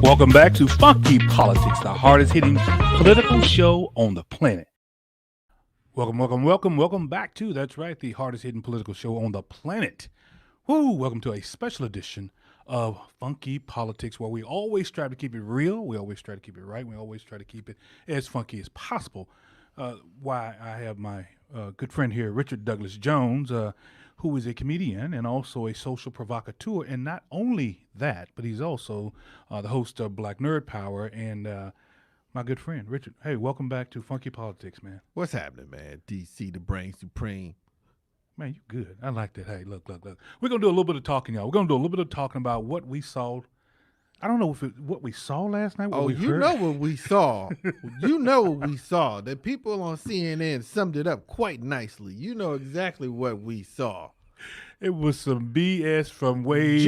Welcome back to Funky Politics, the hardest hitting political show on the planet. Welcome back to, that's right, the hardest hitting political show on the planet. Woo, welcome to a special edition of Funky Politics, where we always try to keep it real, we always try to keep it right, we always try to keep it as funky as possible. Why I have my good friend here, Richard Douglas Jones, who is a comedian and also a social provocateur. And not only that, but he's also the host of Black Nerd Power and my good friend, Richard. Hey, welcome back to Funky Politics, man. What's happening, man? DC, the brain supreme. Man, you good. I like that. Hey, look. We're going to do a little bit of talking, y'all. We're going to do a little bit of talking about what we saw. I don't know if what we saw last night. You know what we saw. You know what we saw. The people on CNN summed it up quite nicely. You know exactly what we saw. It was some BS from way.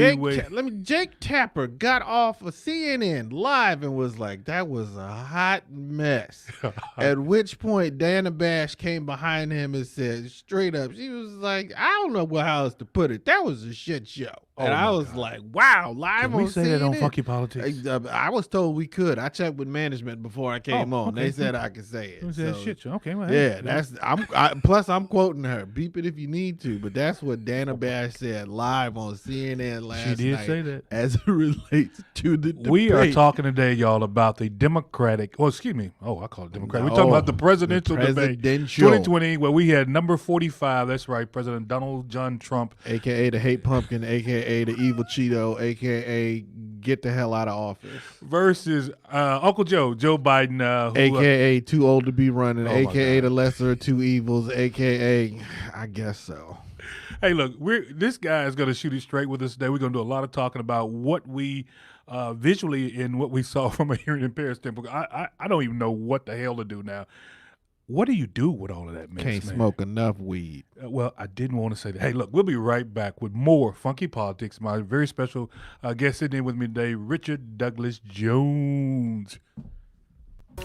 Jake Tapper got off of CNN live and was like, "That was a hot mess." At which point, Dana Bash came behind him and said, straight up, she was like, "I don't know how else to put it. That was a shit show." And I was like, "Wow, live Can on CNN." we say that on Funky Politics? I was told we could. I checked with management before I came on. Okay. They said I could say it. So, shit show. Okay, well, yeah, plus I'm quoting her. Beep it if you need to, but that's what Dana Bash said live on CNN last night. She did say that. As it relates to the debate. We are talking today, y'all, about the Democratic. Oh, excuse me. Oh, I call it Democratic. We're talking about the presidential debate 2020, where we had number 45. That's right, President Donald John Trump, aka the hate pumpkin, aka the evil Cheeto, aka get the hell out of office, versus Uncle Joe Biden, aka too old to be running, aka the lesser of two evils, aka I guess so. Hey, look, this guy is going to shoot it straight with us today. We're going to do a lot of talking about what we visually and what we saw from a hearing impaired standpoint. I don't even know what the hell to do now. What do you do with all of that mess, Can't smoke enough weed. Well, I didn't want to say that. Hey, look, we'll be right back with more Funky Politics. My very special guest sitting in with me today, Richard Douglas Jones.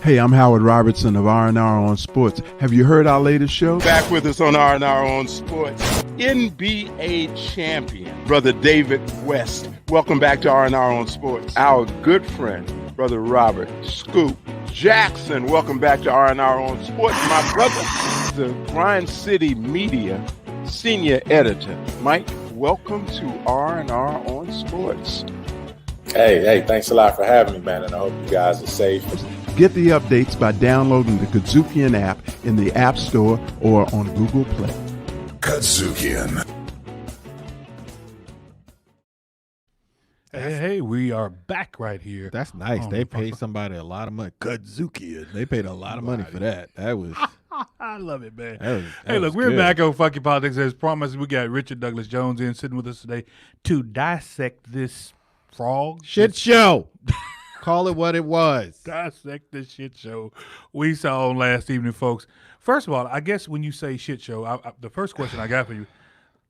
Hey, I'm Howard Robertson of R&R on Sports. Have you heard our latest show? Back with us on R&R on Sports, NBA champion, Brother David West. Welcome back to R&R on Sports. Our good friend, Brother Robert Scoop Jackson. Welcome back to R&R on Sports. My brother, the Grind City Media senior editor. Mike, welcome to R&R on Sports. Hey, thanks a lot for having me, man, and I hope you guys are safe. Get the updates by downloading the KUDZUKIAN app in the App Store or on Google Play. KUDZUKIAN. Hey, we are back right here. That's nice. They paid somebody a lot of money. KUDZUKIAN. They paid a lot of money for that. That was... I love it, man. That was we're good. back on Funky Politics. As promised, we got Richard Douglas Jones in sitting with us today to dissect this frog. Shit show. Call it what it was. Dissect this shit show we saw on last evening, folks. First of all, I guess when you say shit show, the first question I got for you,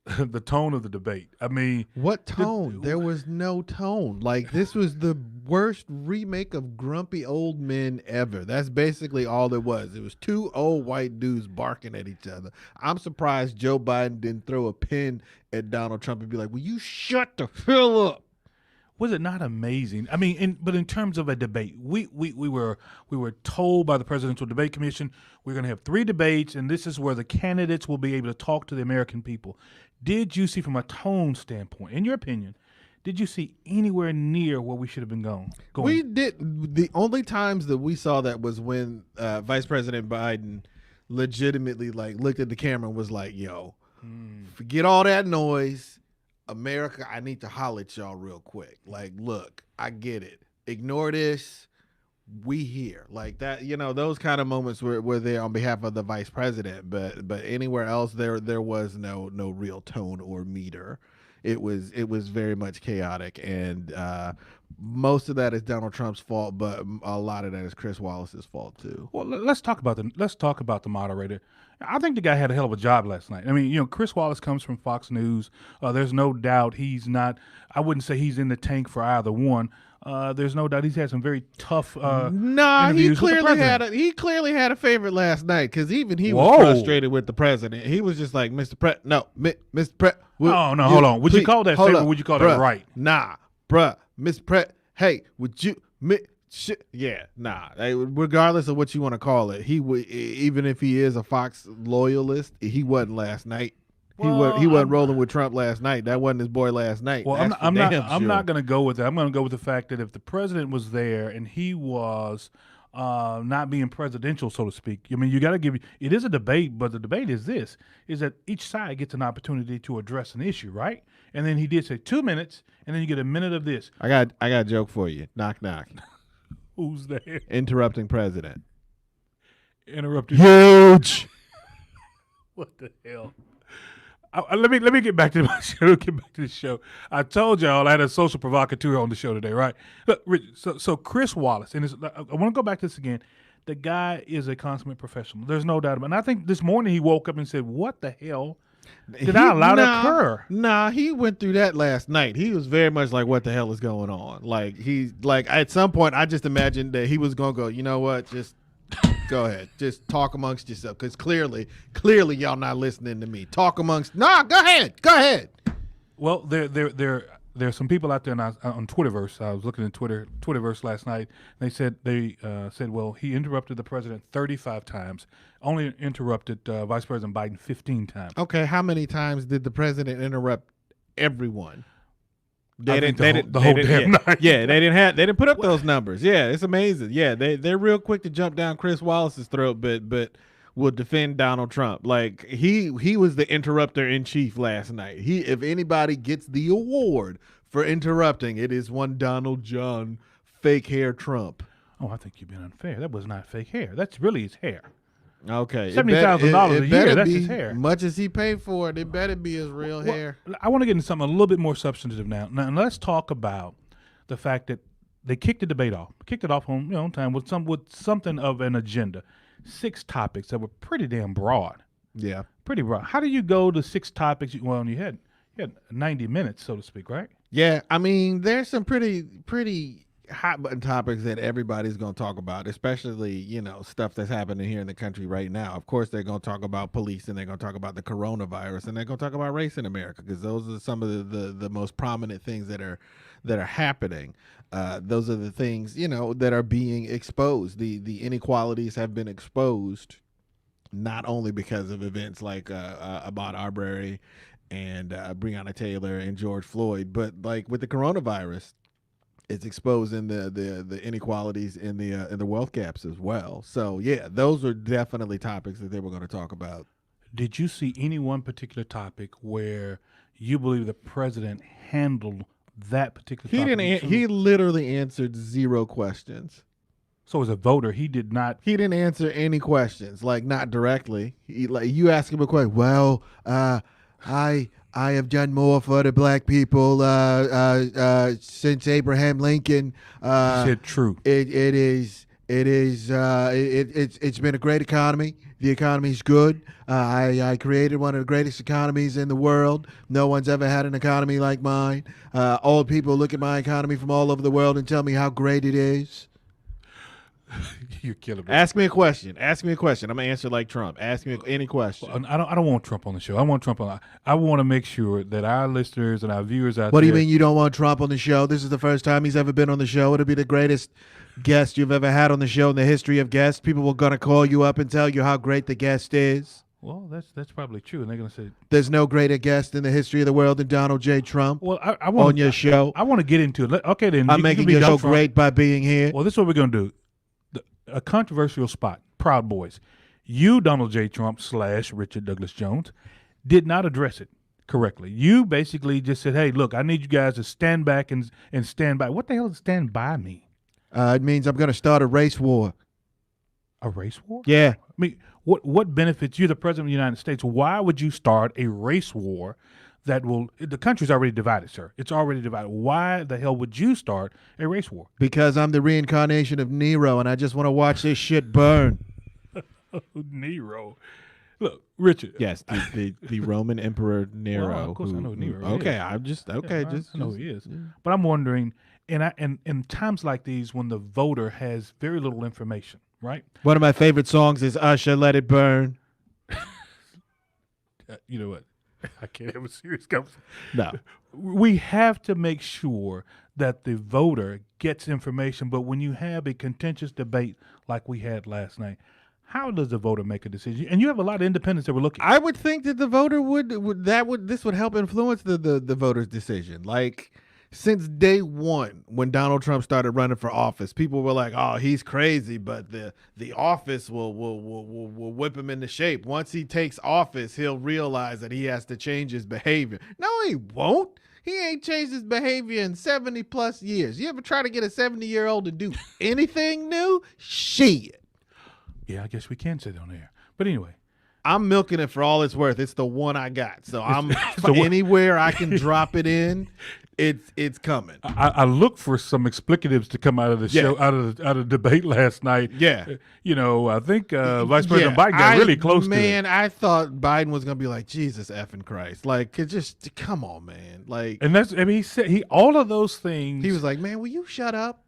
the tone of the debate. I mean, what tone? There was no tone. Like, this was the worst remake of Grumpy Old Men ever. That's basically all it was. It was two old white dudes barking at each other. I'm surprised Joe Biden didn't throw a pin at Donald Trump and be like, "Will you shut the hell up?" Was it not amazing? I mean, but in terms of a debate, we were told by the Presidential Debate Commission we're going to have 3 debates, and this is where the candidates will be able to talk to the American people. Did you see, from a tone standpoint, in your opinion, did you see anywhere near where we should have been going? We did. The only times that we saw that was when Vice President Biden legitimately looked at the camera and was like, "Yo, forget all that noise. America, I need to holler at y'all real quick. Like, look, I get it. Ignore this. We here." Like that, those kind of moments were there on behalf of the vice president. But anywhere else, there was no real tone or meter. It was very much chaotic, and most of that is Donald Trump's fault, but a lot of that is Chris Wallace's fault too. Well, let's talk about the moderator. I think the guy had a hell of a job last night. I mean, Chris Wallace comes from Fox News. There's no doubt he's not. I wouldn't say he's in the tank for either one. There's no doubt he's had some very tough Nah, he interviews with the clearly had a favorite last night because even he Whoa. was frustrated with the president. He was just like, Mr. Mr. Pret. Oh, no, hold on. Would you call that favorite? Would you call that right? Nah, bruh, Mr. Pret. Hey, would you? Yeah, nah. Regardless of what you want to call it, he would. Even if he is a Fox loyalist, he wasn't last night. Well, he wasn't rolling with Trump last night. That wasn't his boy last night. Well, I'm not going to go with that. I'm going to go with the fact that if the president was there and he was not being presidential, so to speak, I mean, you got to give it is a debate, but the debate is that each side gets an opportunity to address an issue, right? And then he did say 2 minutes, and then you get a minute of this. I got a joke for you. Knock knock. Who's there? Interrupting president. Interrupting. Huge. What the hell? Let me get back to my show. Get back to the show. I told y'all I had a social provocateur on the show today, right? Look, so Chris Wallace, and I want to go back to this again. The guy is a consummate professional. There's no doubt about it. And I think this morning he woke up and said, "What the hell did I allow to occur?" Nah, he went through that last night. He was very much like, "What the hell is going on?" Like he's like, at some point, I just imagined that he was gonna go, "You know what? Just go ahead. Just talk amongst yourself, because clearly, y'all not listening to me. Talk amongst. Nah, go ahead. Well, there's some people out there on Twitterverse. I was looking at Twitterverse last night. And they said, well, he interrupted the president 35 times, only interrupted Vice President Biden 15 times. Okay, how many times did the president interrupt everyone? They didn't the whole damn night. Yeah, they didn't put up those numbers. Yeah, it's amazing. Yeah, they're real quick to jump down Chris Wallace's throat, but will defend Donald Trump. Like he was the interrupter in chief last night. If anybody gets the award for interrupting, it is one Donald John fake hair Trump. Oh, I think you've been unfair. That was not fake hair. That's really his hair. Okay, $70,000 a year. That's his hair. Much as he paid for it, it better be his real hair. I want to get into something a little bit more substantive now. Now, let's talk about the fact that they kicked the debate off. Kicked it off on time with something of an agenda. 6 topics that were pretty damn broad. Yeah, pretty broad. How do you go to 6 topics? Well, you had 90 minutes, so to speak, right? Yeah, I mean, there's some pretty hot button topics that everybody's going to talk about, especially, stuff that's happening here in the country right now. Of course, they're going to talk about police, and they're going to talk about the coronavirus, and they're going to talk about race in America, because those are some of the most prominent things that are happening. Those are the things, that are being exposed. The inequalities have been exposed, not only because of events like Ahmaud Arbery and Breonna Taylor and George Floyd, but like with the coronavirus, it's exposing the inequalities in the wealth gaps as well. So yeah, those are definitely topics that they were going to talk about. Did you see any one particular topic where you believe the president handled that particular topic? He literally answered 0 questions. So as a voter, he didn't answer any questions, like not directly. You ask him a question. Well, I have done more for the black people since Abraham Lincoln. He said true. It's been a great economy. The economy's good. I created one of the greatest economies in the world. No one's ever had an economy like mine. Old people look at my economy from all over the world and tell me how great it is. You're killing me. Ask me a question. I'm gonna answer like Trump. Ask me any question. I don't want Trump on the show. I want Trump on. I want to make sure that our listeners and our viewers out there. What do you mean you don't want Trump on the show? This is the first time he's ever been on the show. It'll be the greatest guest you've ever had on the show in the history of guests. People are gonna call you up and tell you how great the guest is. Well, that's probably true, and they're gonna say there's no greater guest in the history of the world than Donald J. Trump. Well, I want on your show. I want to get into it. Okay, then I'm making your show great by being here. Well, this is what we're gonna do. A controversial spot. Proud Boys. You, Donald J. Trump / Richard Douglas Jones, did not address it correctly. You basically just said, hey, look, I need you guys to stand back and stand by. What the hell does stand by mean? It means I'm going to start a race war. A race war? Yeah. I mean, what benefits you, the President of the United States? Why would you start a race war the country's already divided, sir. It's already divided. Why the hell would you start a race war? Because I'm the reincarnation of Nero, and I just want to watch this shit burn. Nero. Look, Richard. Yes, the Roman Emperor Nero. Well, of course I know who Nero is. Okay, I know who he is. Yeah. But I'm wondering, and in times like these, when the voter has very little information, right? One of my favorite songs is Usher, Let It Burn. You know what? I can't have a serious conversation. No. We have to make sure that the voter gets information. But when you have a contentious debate like we had last night, how does the voter make a decision? And you have a lot of independents that were looking. I would think that the voter this would help influence the voter's decision. Like, since day one, when Donald Trump started running for office, people were like, "Oh, he's crazy," but the office will whip him into shape. Once he takes office, he'll realize that he has to change his behavior. No, he won't. He ain't changed his behavior in 70 plus years. You ever try to get a 70-year-old to do anything new? Shit. Yeah, I guess we can say that on air. But anyway. I'm milking it for all it's worth. It's the one I got. So I'm the one. Anywhere I can drop it in, it's coming. I look for some explicatives to come out of the show, out of the debate last night. Yeah. I think Vice President Biden got really close to it. Man, I thought Biden was going to be like, Jesus effing Christ. Like, it just, come on, man. Like, and he said, all of those things. He was like, man, will you shut up?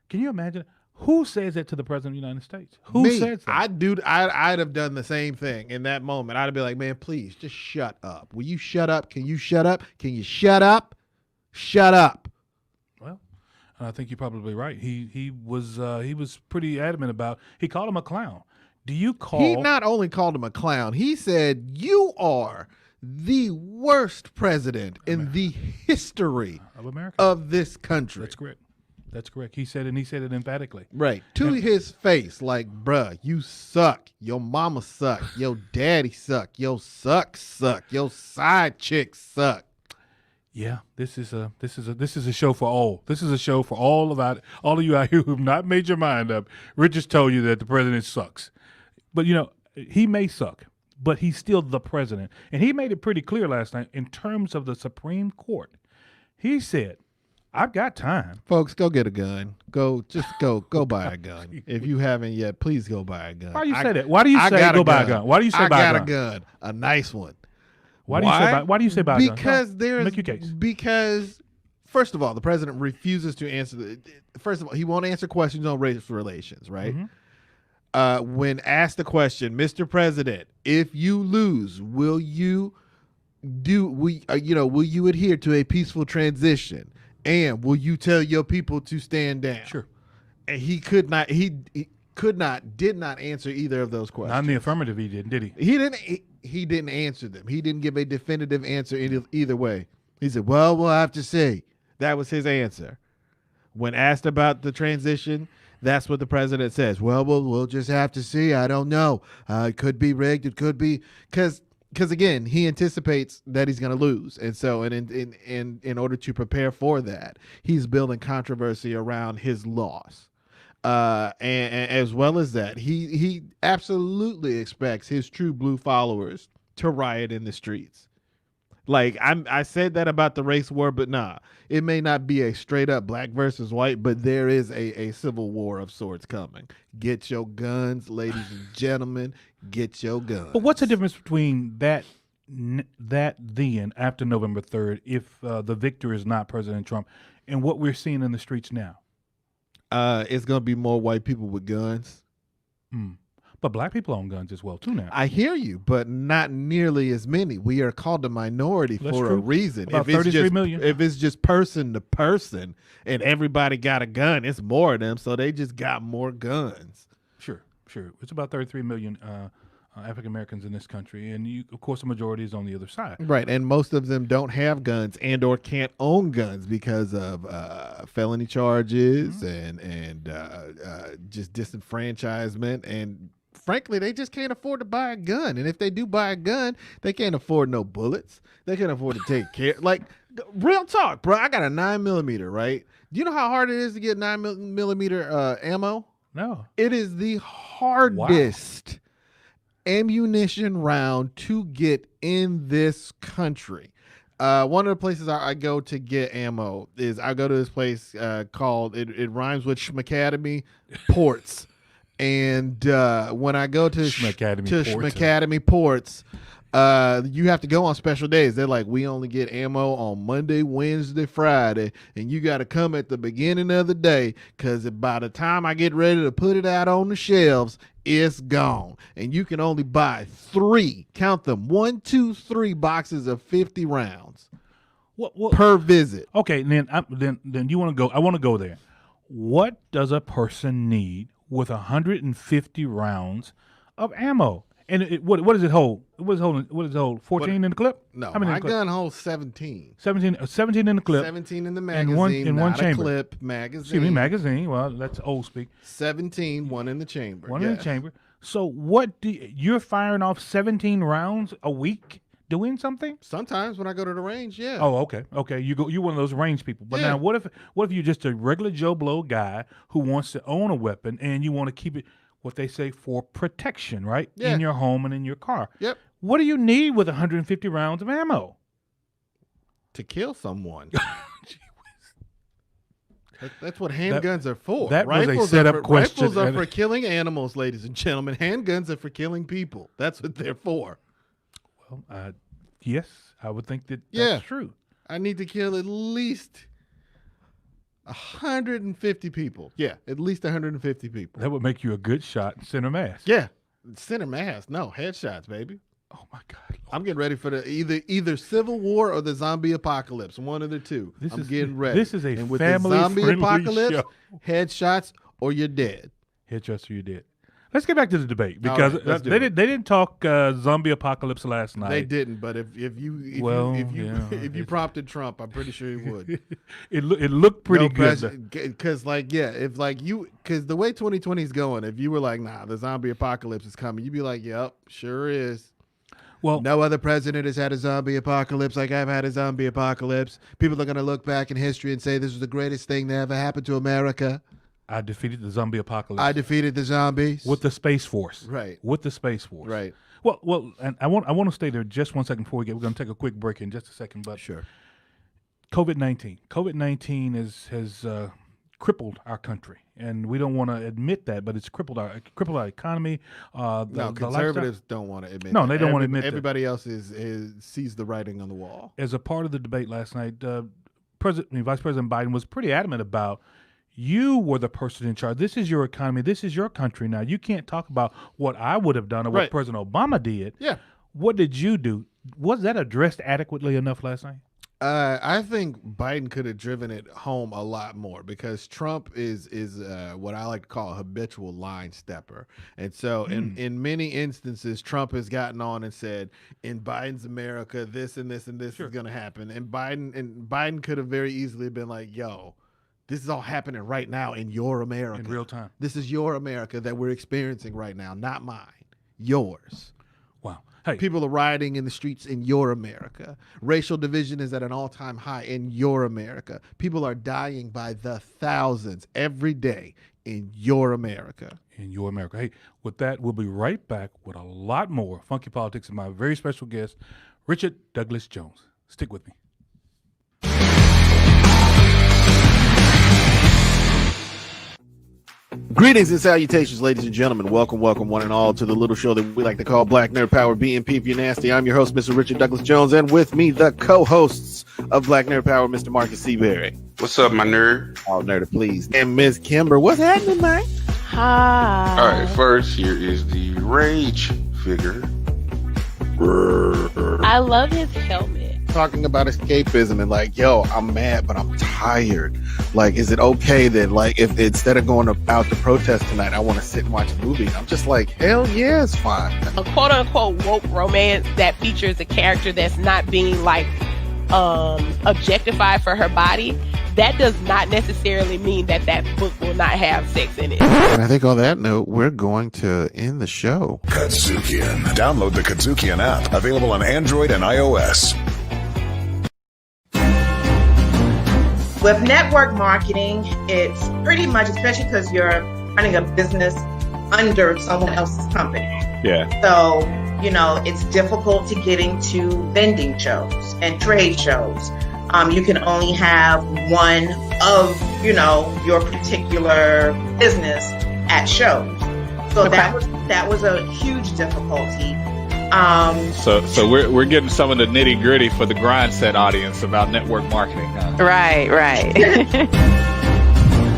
Can you imagine? Who says that to the President of the United States? Who Me. says that? I'd have done the same thing in that moment. I'd be like, man, please, just shut up. Will you shut up? Can you shut up? Can you shut up? Shut up. Well, I think you're probably right. He was pretty adamant about. He called him a clown. Do you call? He not only called him a clown. He said, "You are the worst president in the history of America, of this country." That's correct. That's correct. He said it emphatically. Right. To his face, like, bruh, you suck. Your mama suck. Your daddy suck. Your suck. Your side chick suck. Yeah, this is a show for all. This is a show for all of you out here who've not made your mind up. Rich just told you that the president sucks. But he may suck, but he's still the president. And he made it pretty clear last night in terms of the Supreme Court. He said, I've got time. Folks, go get a gun. Go buy a gun. If you haven't yet, please go buy a gun. Why do you say that? Why do you say go buy a gun? Why do you say buy a gun? I got a gun. A nice one. Why do you say buy a gun? Because make your case. Because first of all, the president refuses to answer first of all, he won't answer questions on race relations, right? Mm-hmm. When asked the question, Mr. President, if you lose, will you adhere to a peaceful transition? And will you tell your people to stand down? Sure. And he did not answer either of those questions. Not in the affirmative, he didn't, did he? He didn't answer them. He didn't give a definitive answer either way. He said, well, we'll have to see. That was his answer. When asked about the transition, that's what the president says. Well, we'll just have to see. I don't know. It could be rigged. It could be because again, he anticipates that he's going to lose, and so in order to prepare for that, he's building controversy around his loss, and as well as that, he absolutely expects his true blue followers to riot in the streets. Like I said that about the race war, but nah, it may not be a straight up black versus white, but there is a civil war of sorts coming. Get your guns, ladies and gentlemen. Get your guns. But what's the difference between that then after November 3rd, if the victor is not President Trump, and what we're seeing in the streets now? It's going to be more white people with guns. But black people own guns as well, too, now. I hear you, but not nearly as many. We are called a minority for a reason. About 33 million. If it's just person to person and everybody got a gun, it's more of them, so they just got more guns. Sure. It's about 33 million African Americans in this country, and of course the majority is on the other side. Right, and most of them don't have guns and or can't own guns because of felony charges and just disenfranchisement, and frankly, they just can't afford to buy a gun. And if they do buy a gun, they can't afford no bullets. They can't afford to take care. Like, real talk, bro. I got a 9mm, right? Do you know how hard it is to get 9mm ammo? No. It is the hardest ammunition round to get in this country. One of the places I go to get ammo is I go to this place called, it rhymes with Schmacademy Ports. And when I go to Schmacademy Ports, You have to go on special days. They're like, we only get ammo on Monday, Wednesday, Friday, and you got to come at the beginning of the day because by the time I get ready to put it out on the shelves, it's gone. And you can only buy 3, count them, 1, 2, 3 boxes of 50 rounds per visit. Okay, then you want to go. I want to go there. What does a person need with 150 rounds of ammo? And what does it hold? What does it hold? 14 in the clip? No, how many my in the clip? gun holds 17. 17 in the clip. 17 in the And magazine, one not chamber. a clip magazine. Excuse me, magazine. Well, that's old speak. 17, one in the chamber. One in the chamber. So you're firing off 17 rounds a week doing something? Sometimes when I go to the range, yeah. Oh, okay. You're one of those range people. But now what if you're just a regular Joe Blow guy who wants to own a weapon and you want to keep it, what they say, for protection, right? Yeah. In your home and in your car. Yep. What do you need with 150 rounds of ammo? To kill someone. That's what handguns are for. That was a setup question. Rifles are for killing animals, ladies and gentlemen. Handguns are for killing people. That's what they're for. Well, yes, I would think that's true. I need to kill at least 150 people. Yeah, at least 150 people. That would make you a good shot in center mass. Yeah, center mass. No, headshots, baby. Oh my God! I'm getting ready for the either Civil War or the zombie apocalypse. One of the two. I'm getting ready. This is a and with family the zombie friendly apocalypse, show. Headshots or you're dead. Headshots or you're dead. Let's get back to the debate because right, they didn't talk zombie apocalypse last night. They didn't, but if you prompted Trump, I'm pretty sure he would. it looked pretty good because because the way 2020 is going, if you were like, nah, the zombie apocalypse is coming, you'd be like, yep, sure is. Well, no other president has had a zombie apocalypse like I've had a zombie apocalypse. People are going to look back in history and say this was the greatest thing that ever happened to America. I defeated the zombie apocalypse. I defeated the zombies with the Space Force. Right. With the Space Force. Right. Well, and I want to stay there just 1 second before we're going to take a quick break in just a second. But sure. COVID-19 has crippled our country, and we don't want to admit that, but it's crippled our economy. Conservatives don't want to admit. No, they don't want to admit. Everybody else sees the writing on the wall. As a part of the debate last night, Vice President Biden was pretty adamant about. You were the person in charge. This is your economy. This is your country now. You can't talk about what I would have done or what President Obama did. Yeah. What did you do? Was that addressed adequately enough last night? I think Biden could have driven it home a lot more because Trump is what I like to call a habitual line stepper. And so in many instances, Trump has gotten on and said, in Biden's America, this and this and this is going to happen. And Biden could have very easily been like, yo, this is all happening right now in your America. In real time. This is your America that we're experiencing right now, not mine, yours. Wow. Hey. People are rioting in the streets in your America. Racial division is at an all-time high in your America. People are dying by the thousands every day in your America. In your America. Hey, with that, we'll be right back with a lot more Funky Politics and my very special guest, Richard Douglas Jones. Stick with me. Greetings and salutations, ladies and gentlemen. Welcome, one and all, to the little show that we like to call Black Nerd Power BNP if you're nasty. I'm your host, Mr. Richard Douglas Jones, and with me, the co-hosts of Black Nerd Power, Mr. Marcus Seabury. What's up, my nerd? Oh, nerd, please. And Ms. Kimber. What's happening, man? Hi. All right, first, here is the rage figure. I love his helmet. Talking about escapism and like, yo, I'm mad, but I'm tired. Like, is it okay that, like, if instead of going out to protest tonight, I want to sit and watch a movie? I'm just like, hell yeah, it's fine. A quote unquote woke romance that features a character that's not being like objectified for her body. That does not necessarily mean that book will not have sex in it. And I think on that note, we're going to end the show. KUDZUKIAN. Download the KUDZUKIAN app. Available on Android and iOS. With network marketing, it's pretty much, especially because you're running a business under someone else's company. Yeah. So, it's difficult to get into vending shows and trade shows. You can only have one of, your particular business at shows. So that was a huge difficulty. So we're getting some of the nitty gritty for the grind set audience about network marketing. Huh? Right.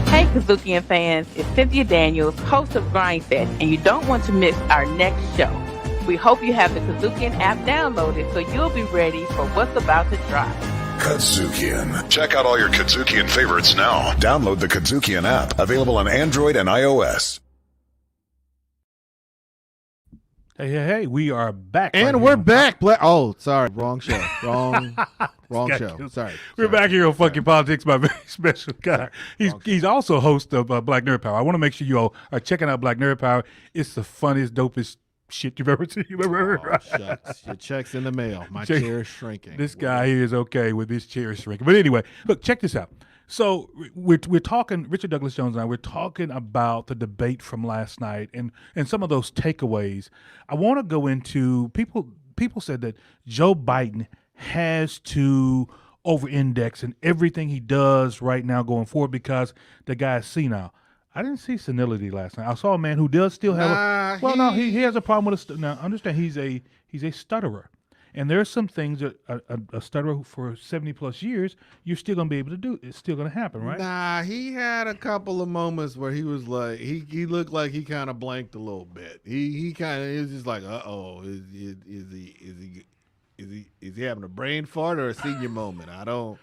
Hey, KUDZUKIAN fans, it's Cynthia Daniels, host of Grind Set, and you don't want to miss our next show. We hope you have the KUDZUKIAN app downloaded so you'll be ready for what's about to drop. KUDZUKIAN. Check out all your KUDZUKIAN favorites now. Download the KUDZUKIAN app, available on Android and iOS. Hey, we are back. And we're back. Sorry, wrong show. Wrong show. Sorry. We're back here on Funky Politics, my very special guy. He's also host of Black Nerd Power. I want to make sure you all are checking out Black Nerd Power. It's the funniest, dopest shit you've ever seen. Shucks. Your check's in the mail. My chair is shrinking. This guy here is okay with his chair shrinking. But anyway, look, check this out. So we're talking, Richard Douglas Jones and I, we're talking about the debate from last night and some of those takeaways. I want to go into, people said that Joe Biden has to over-index in everything he does right now going forward because the guy is senile. I didn't see senility last night. I saw a man who does still have he has a problem with now understand he's a stutterer. And there are some things that a stutterer for 70 plus years, you're still going to be able to do. It's still going to happen, right? Nah, he had a couple of moments where he was like, he looked like he kind of blanked a little bit. He kind of is just like, is he having a brain fart or a senior moment? I don't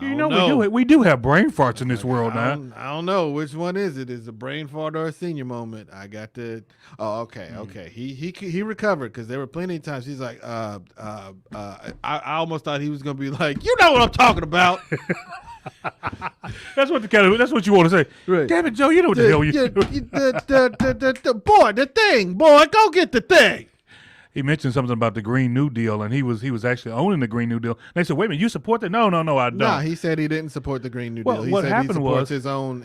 know. We do have brain farts in this world now. I don't know which one is it. Is it a brain fart or a senior moment? I got to. Oh, okay. He recovered because there were plenty of times he's like, I almost thought he was gonna be like, you know what I'm talking about. That's what you want to say. Right. Damn it, Joe, you know what the hell you do. The thing, go get the thing. He mentioned something about the Green New Deal, and he was actually owning the Green New Deal. And they said, "Wait a minute, you support that?" No, I don't. Nah, he said he didn't support the Green New Deal. He what said happened he supports was his own.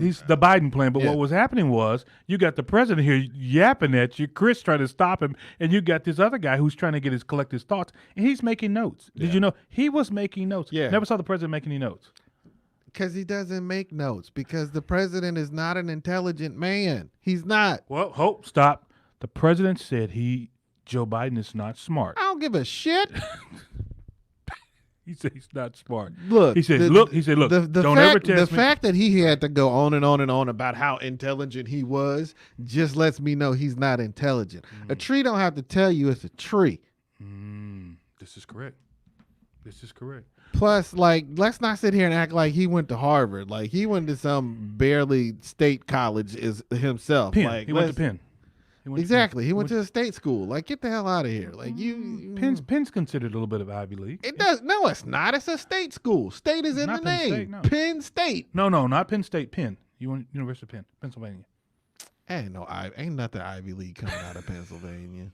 He's the Biden plan, but what was happening was you got the president here yapping at you, Chris trying to stop him, and you got this other guy who's trying to get his collective thoughts, and he's making notes. Did you know he was making notes? Yeah, never saw the president make any notes. Because he doesn't make notes. Because the president is not an intelligent man. He's not. Well, stop. The president said Joe Biden is not smart. I don't give a shit. He said he's not smart. Look, he said, look. Don't ever test me. The fact that he had to go on and on and on about how intelligent he was just lets me know he's not intelligent. A tree don't have to tell you it's a tree. This is correct. Plus, let's not sit here and act like he went to Harvard. Like he went to some barely state college himself. Penn. He went to Penn. Exactly. He went to a state school. Like, get the hell out of here. Like Penn's considered a little bit of Ivy League. It does. No, it's not. It's a state school. State is in the name. State, no. Penn State. No, not Penn State. Penn. University of Penn, Pennsylvania. Ain't nothing Ivy League coming out of Pennsylvania.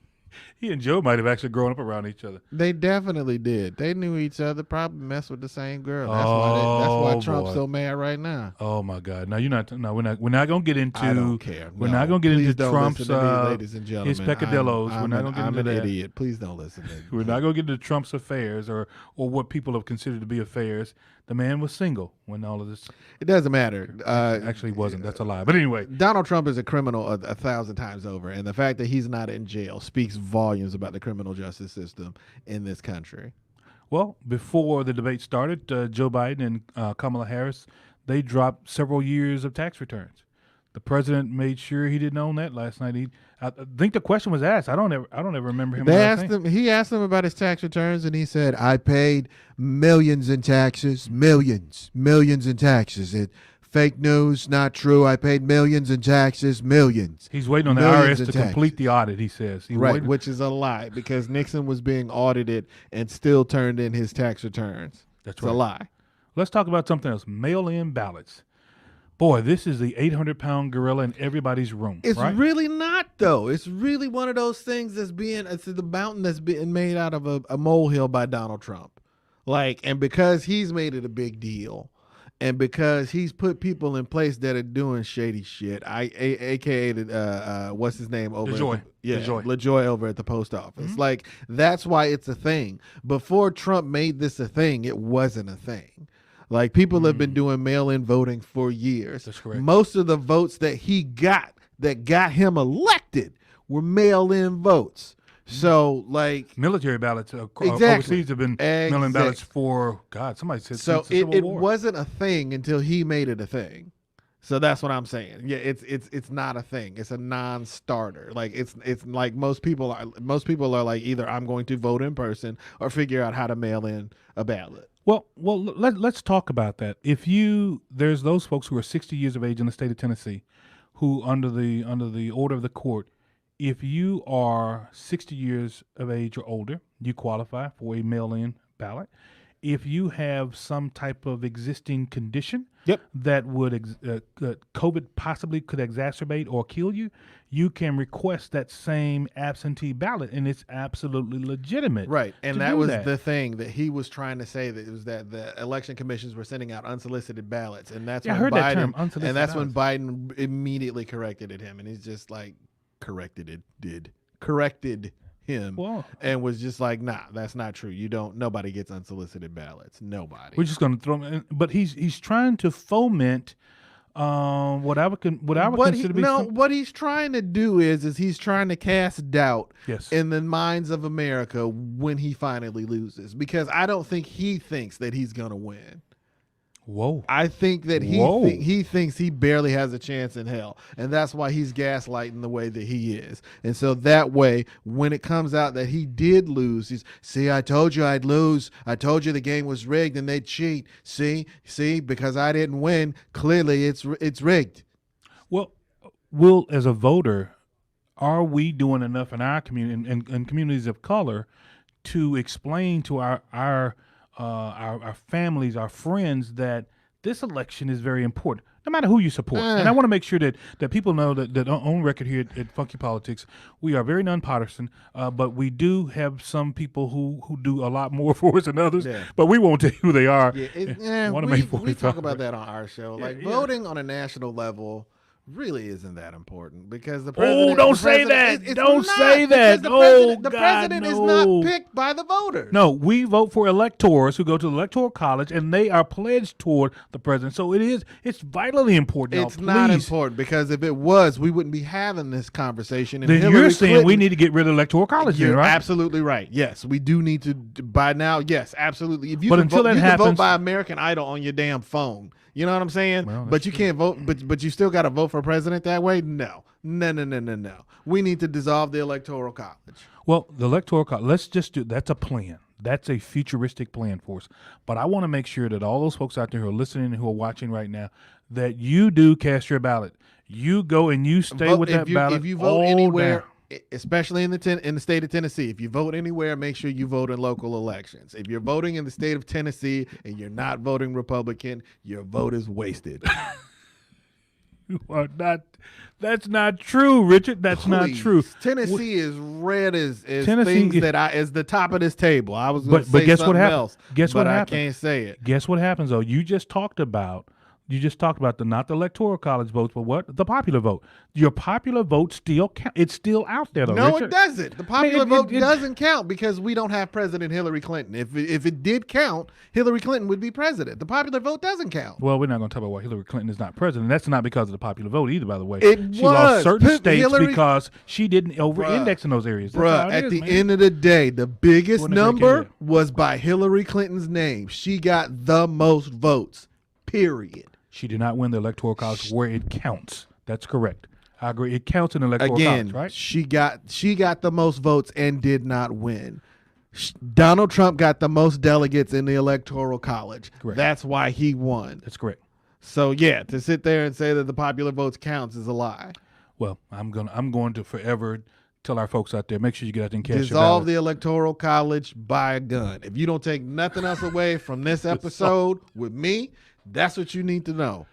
He and Joe might have actually grown up around each other. They definitely did. They knew each other. Probably messed with the same girl. That's why Trump's so mad right now. Oh my God! Now we're not gonna get into. I don't care. We're not gonna get into Trump's ladies and gentlemen. his peccadillos. I'm an idiot. Please don't listen to me. We're not gonna get into Trump's affairs or what people have considered to be affairs. The man was single when all of this. It doesn't matter. Actually, wasn't. That's a lie. But anyway, Donald Trump is a criminal 1,000 times over, and the fact that he's not in jail speaks volumes about the criminal justice system in this country. Well, before the debate started, Joe Biden and Kamala Harris, they dropped several years of tax returns. The president made sure he didn't own that last night. I think the question was asked. I don't ever remember him. He asked him about his tax returns, and he said, "I paid millions in taxes, millions in taxes. It fake news, not true. I paid millions in taxes, millions." He's waiting on the IRS to complete the audit. He says, which is a lie because Nixon was being audited and still turned in his tax returns. It's a lie. Let's talk about something else. Mail-in ballots. Boy, this is the 800-pound gorilla in everybody's room. It's really not, though. It's really one of those things it's the mountain that's being made out of a molehill by Donald Trump. And because he's made it a big deal, and because he's put people in place that are doing shady shit, aka what's his name over LaJoy over at the post office. Mm-hmm. That's why it's a thing. Before Trump made this a thing, it wasn't a thing. People have been doing mail-in voting for years. That's correct. Most of the votes that he got that got him elected were mail-in votes. So, like, military ballots Exactly. overseas have been mailing ballots Exact- for, God, somebody said so since the Civil it War. wasn't a thing until he made it a thing. So that's what I'm saying. Yeah, it's not a thing. It's a non-starter. Like it's like most people are like either I'm going to vote in person or figure out how to mail in a ballot. Well, let's talk about that. There's those folks who are 60 years of age in the state of Tennessee, who under the order of the court, if you are 60 years of age or older, you qualify for a mail-in ballot. If you have some type of existing condition that would COVID possibly could exacerbate or kill you, you can request that same absentee ballot, and it's absolutely legitimate. Right, and to that do was the thing that he was trying to say, that it was that the election commissions were sending out unsolicited ballots, and that's when I heard Biden that term, unsolicited and that's ballots. when Biden immediately corrected him, and he's just like corrected him and was just like, nah, that's not true. Nobody gets unsolicited ballots. Nobody. We're just going to throw him in. But he's trying to foment what I would consider to be what he's trying to do is he's trying to cast doubt Yes. in the minds of America when he finally loses, because I don't think he thinks that he's going to win. Whoa. I think that he thinks he barely has a chance in hell, and that's why he's gaslighting the way that he is. And so that way, when it comes out that he did lose, see, I told you I'd lose. I told you the game was rigged and they'd cheat. See, because I didn't win, clearly it's rigged. Well, Will, as a voter, are we doing enough in our community and communities of color to explain to our families, our friends, that this election is very important, no matter who you support? And I want to make sure that people know that on record here at Funky Politics, we are very nonpartisan, but we do have some people who do a lot more for us than others, but we won't tell you who they are. We talk about that on our show. Voting on a national level really isn't that important, because the president. Don't say that. Don't say that. The president is not picked by the voters. No, we vote for electors who go to the electoral college, and they are pledged toward the president. So it's vitally important. It's not important, because if it was, we wouldn't be having this conversation. And then you're saying we need to get rid of electoral college, you're right? absolutely right. Yes, we do need to by now. Yes, absolutely. If you But can until vote, that you can vote happens- by American Idol on your damn phone. You know what I'm saying? Well, but you can't vote. But you still got to vote for president that way. No. We need to dissolve the electoral college. Well, the electoral college, let's just do that's a plan. That's a futuristic plan for us. But I want to make sure that all those folks out there who are listening and who are watching right now, that you do cast your ballot. You go and you stay with that ballot. If you vote all anywhere, down. especially in the state of Tennessee, if you vote anywhere, make sure you vote in local elections. If you're voting in the state of Tennessee and you're not voting Republican, your vote is wasted. You are not. That's not true, Richard. That's not Please. true. Tennessee is red as Tennessee things as the top of this table. I was going to But say guess what something happened? else, Guess but what I happened? can't say it. Guess what happens though? You just talked about not the electoral college votes, but what? The popular vote. Your popular vote still count. It's still out there though. No, Richard. it doesn't. The popular it vote doesn't count, because we don't have President Hillary Clinton. If it did count, Hillary Clinton would be president. The popular vote doesn't count. Well, we're not going to talk about why Hillary Clinton is not president. That's not because of the popular vote either, by the way. It she lost was. certain states Hillary- because she didn't over-index in those areas. That's how Bruh, it at is, the man. end of the day, the biggest Wasn't a great number candidate. was by Hillary Clinton's name. She got the most votes, period. She did not win the electoral college where it counts. That's correct. I agree. It counts in the electoral Again, college, right? she got the most votes and did not win. Donald Trump got the most delegates in the electoral college. Correct. That's why he won. That's correct. So yeah, to sit there and say that the popular votes counts is a lie. Well, I'm going to forever tell our folks out there, make sure you get out there and cast your Dissolve ballot. the electoral college, buy a gun. If you don't take nothing else away from this episode with me, that's what you need to know.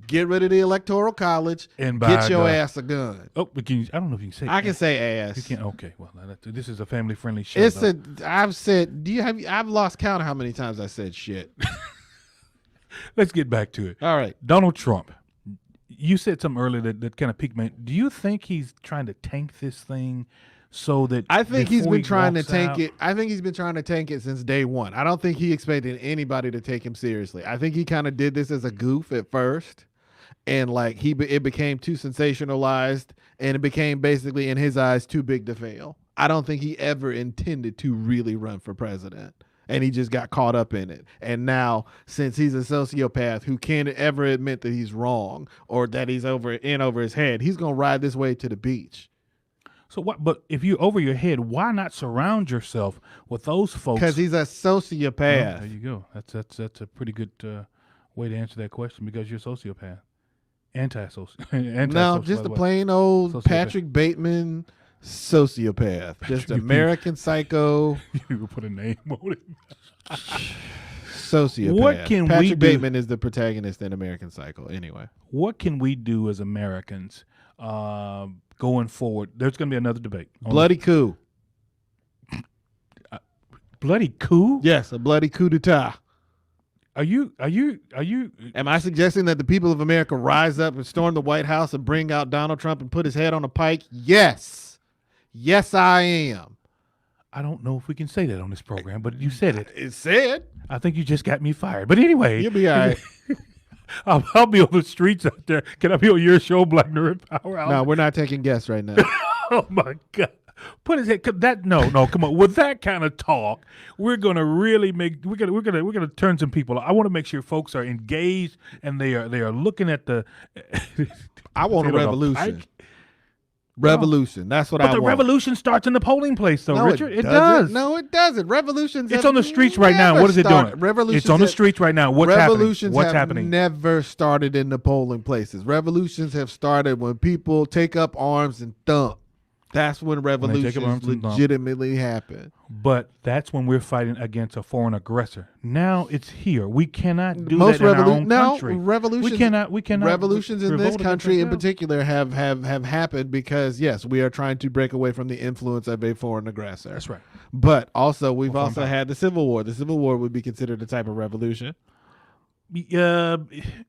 Get rid of the electoral college And buy get a your gun. ass a gun. Oh, but I don't know if you can say I can say ass. You can't. Okay, well, this is a family-friendly show. It's though. I've said. I've lost count of how many times I said shit. Let's get back to it. All right. Donald Trump. You said something earlier that kind of piqued me. Do you think he's trying to tank this thing so that I think he's before been he trying to walks tank out- it. I think he's been trying to tank it since day one. I don't think he expected anybody to take him seriously. I think he kind of did this as a goof at first, and it became too sensationalized, and it became basically in his eyes too big to fail. I don't think he ever intended to really run for president. And he just got caught up in it. And now, since he's a sociopath who can't ever admit that he's wrong or that he's over his head, he's going to ride this wave to the beach. So what? But if you're over your head, why not surround yourself with those folks? Because he's a sociopath. Well, there you go. That's a pretty good way to answer that question, because you're a sociopath. Antisocial. No, just a plain old sociopath. Patrick Bateman sociopath. Just American Psycho. You put a name on it. Sociopath. What can Patrick we do? Bateman is the protagonist in American Psycho. Anyway, What can we do as Americans going forward? There's going to be another debate. bloody coup. Bloody coup? Yes, a bloody coup d'etat. Are you? Am I suggesting that the people of America rise up and storm the White House and bring out Donald Trump and put his head on a pike? Yes. Yes, I am. I don't know if we can say that on this program, but you said it. It said. I think you just got me fired. But anyway. You'll be all right. I'll be on the streets out there. Can I be on your show, Black Nerd Power? No, we're not taking guests right now. Oh, my God. Put his head. No, come on. With that kind of talk, we're gonna really we're gonna turn some people. I want to make sure folks are engaged and they are looking at the. I want a revolution. Revolution. That's what I want. But the revolution starts in the polling place, though, No, Richard. It doesn't. does. No, it doesn't. Revolutions. It's have on the streets right now. never What is it started- doing? Revolutions. It's on the streets right now. What's happening? Revolutions What's have happening? never started in the polling places. Revolutions have started when people take up arms and thump. That's when revolutions legitimately happen. But that's when we're fighting against a foreign aggressor. Now it's here. We cannot do Most that in our own country. revolutions. We cannot. Revolutions in this revolt against country in ourselves. particular have happened because yes, we are trying to break away from the influence of a foreign aggressor. That's right. But also, we've Or foreign also power. had the Civil War. The Civil War would be considered a type of revolution.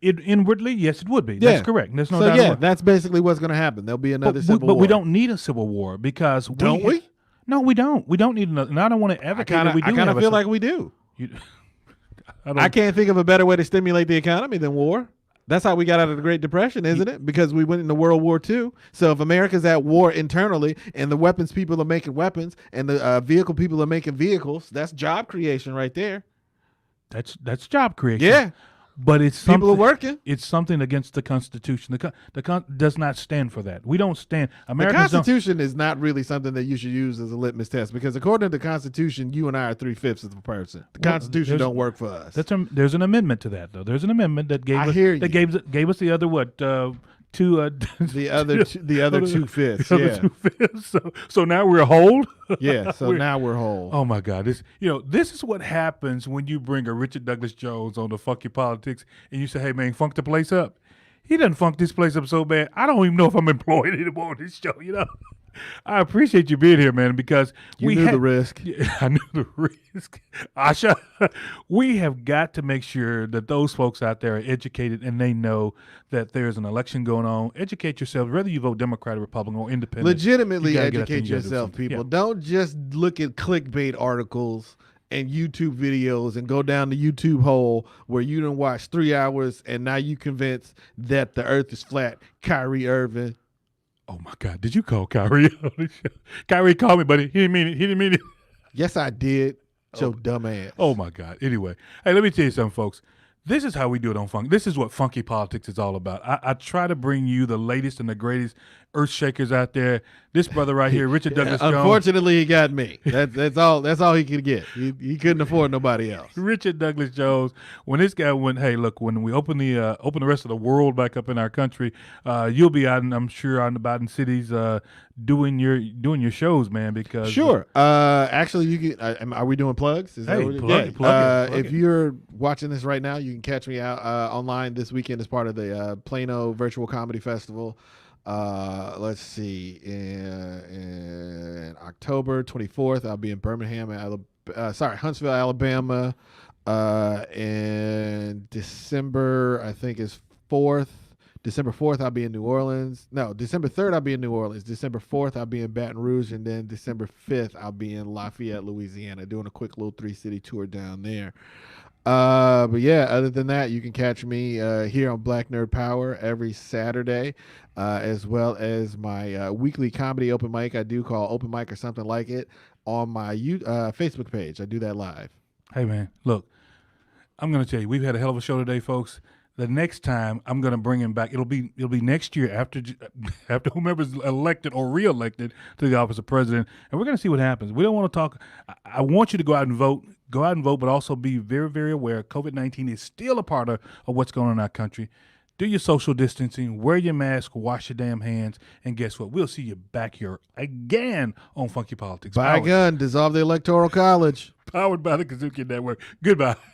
Inwardly, yes, it would be. Yeah. That's correct. There's no So doubt yeah, about it. that's basically what's going to happen. There'll be another civil war. But we don't need a civil war because Don't we? No, we don't. We don't need another. And I don't want to advocate that we do. I kind have of a feel civ- like we do. You, I can't think of a better way to stimulate the economy than war. That's how we got out of the Great Depression, isn't it? Because we went into World War II. So if America's at war internally and the weapons people are making weapons and the vehicle people are making vehicles, that's job creation right there. That's job creation. Yeah. But it's People are something, working. It's something against the Constitution. The does not stand for that. We don't stand. The Americans don't. Constitution is not really something that you should use as a litmus test because according to the Constitution, you and I are 3/5 of a person. The Well, Constitution don't work for us. There's an amendment to that, though. There's an amendment that gave I us hear you. that gave us the other what two the other 2/5. the other Yeah. 2/5. So now we're whole. Yeah. So now we're whole. Oh my God! This is what happens when you bring a Richard Douglas Jones on the Funky Politics and you say, "Hey man, funk the place up." He doesn't funk this place up so bad. I don't even know if I'm employed anymore on this show. I appreciate you being here, man, because You knew the risk. Yeah, I knew the risk. Asha, we have got to make sure that those folks out there are educated and they know that there's an election going on. Educate yourself, whether you vote Democrat, Republican, or Independent. Legitimately you gotta get out there educate and you gotta do yourself, something. people. Yeah. Don't just look at clickbait articles and YouTube videos and go down the YouTube hole where you done watch 3 hours and now you convinced that the earth is flat. Kyrie Irving. Oh my God! Did you call Kyrie on the show? Kyrie called me, but he didn't mean it. He didn't mean it. Yes, I did. Your dumb ass. Oh my God! Anyway, hey, let me tell you something, folks. This is how we do it on Funk. This is what Funky Politics is all about. I try to bring you the latest and the greatest earth shakers out there. This brother right here, Richard Douglas Jones. Unfortunately, he got me. That's all. That's all he could get. He couldn't afford nobody else. Richard Douglas Jones. When this guy went, hey, look, when we open the rest of the world back up in our country, you'll be out, I'm sure, out and about in cities doing your shows, man. Because Sure. Actually, you can. Are we doing plugs? Is Hey, that what plug it, plug if it. you're watching this right now, you can catch me out online this weekend as part of the Plano Virtual Comedy Festival. Let's see. In October 24th, I'll be in Birmingham, Huntsville, Alabama. In December, I think is 4th. December 4th, I'll be in New Orleans. No, December 3rd, I'll be in New Orleans. December 4th, I'll be in Baton Rouge. And then December 5th, I'll be in Lafayette, Louisiana, doing a quick little 3-city tour down there. But yeah, other than that, you can catch me here on Black Nerd Power every Saturday, as well as my weekly comedy open mic I do call Open Mic or something like it on my Facebook page. I do that live. Hey, man, look, I'm going to tell you, we've had a hell of a show today, folks. The next time I'm going to bring him back. It'll be next year after whomever's elected or reelected to the office of president, and we're going to see what happens. We don't want to talk. I want you to go out and vote. Go out and vote, but also be very, very aware COVID-19 is still a part of what's going on in our country. Do your social distancing, wear your mask, wash your damn hands, and guess what? We'll see you back here again on Funky Politics. Buy a gun, dissolve the Electoral College. Powered by the KUDZUKIAN Network. Goodbye.